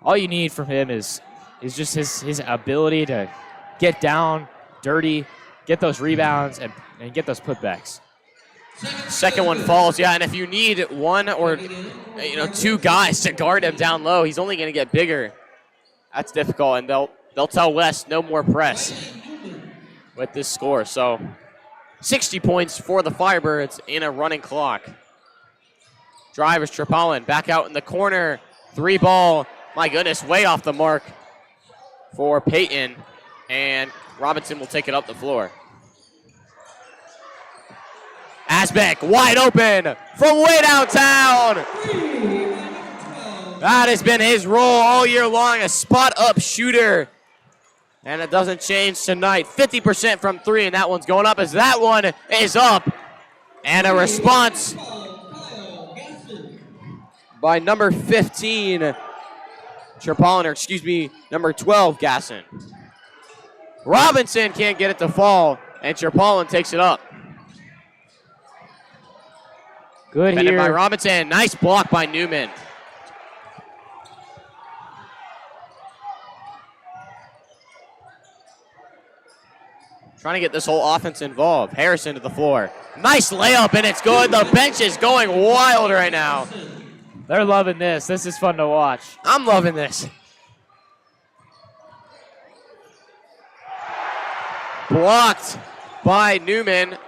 all you need from him is just his ability to get down, dirty, get those rebounds, and get those putbacks. Second one falls, yeah, and if you need one or 2 guys to guard him down low, he's only going to get bigger. That's difficult, and they'll tell West no more press with this score. So 60 points for the Firebirds in a running clock. Drivers, Tripolin back out in the corner. 3 ball, my goodness, way off the mark for Peyton, and Robinson will take it up the floor. Asbeck wide open from way downtown. That has been his role all year long, a spot-up shooter. And it doesn't change tonight. 50% from 3, and that one's going up as that one is up. And a response by number 15, number 12, Gasson. Robinson can't get it to fall, and Tripolin takes it up. Good Defended here by Robinson. Nice block by Newman. Trying to get this whole offense involved. Harrison to the floor. Nice layup, and it's good. The bench is going wild right now. They're loving this. This is fun to watch. I'm loving this. Blocked by Newman.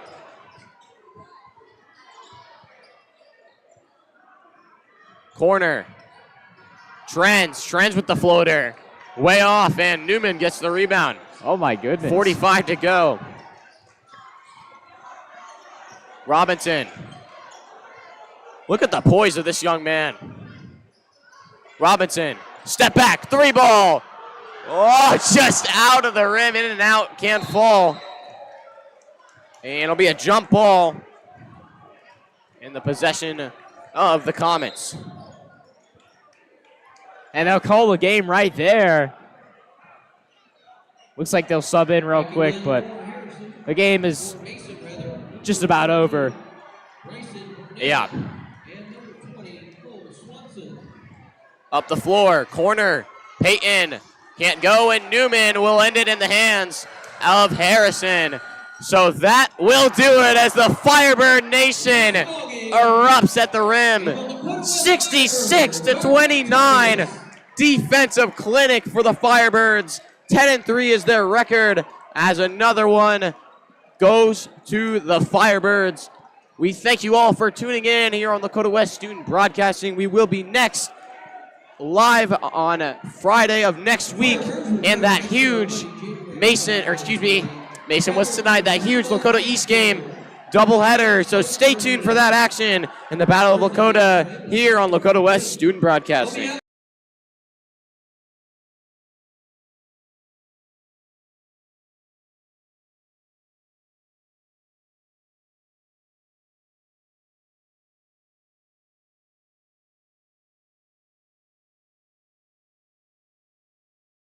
Corner. Trends with the floater. Way off, and Newman gets the rebound. Oh, my goodness. 45 to go. Robinson. Look at the poise of this young man. Robinson. Step back. 3 ball. Oh, just out of the rim. In and out. Can't fall. And it'll be a jump ball in the possession of the Comets. And they'll call the game right there. Looks like they'll sub in real quick, but the game is just about over. Yeah. Up the floor, corner, Peyton can't go, and Newman will end it in the hands of Harrison. So that will do it as the Firebird Nation erupts at the rim. 66-29. Defensive clinic for the Firebirds. 10-3 is their record as another one goes to the Firebirds. We thank you all for tuning in here on Lakota West Student Broadcasting. We will be next live Friday of next week in that huge Mason Mason West tonight, that huge Lakota East game, doubleheader. So stay tuned for that action in the Battle of Lakota here on Lakota West Student Broadcasting.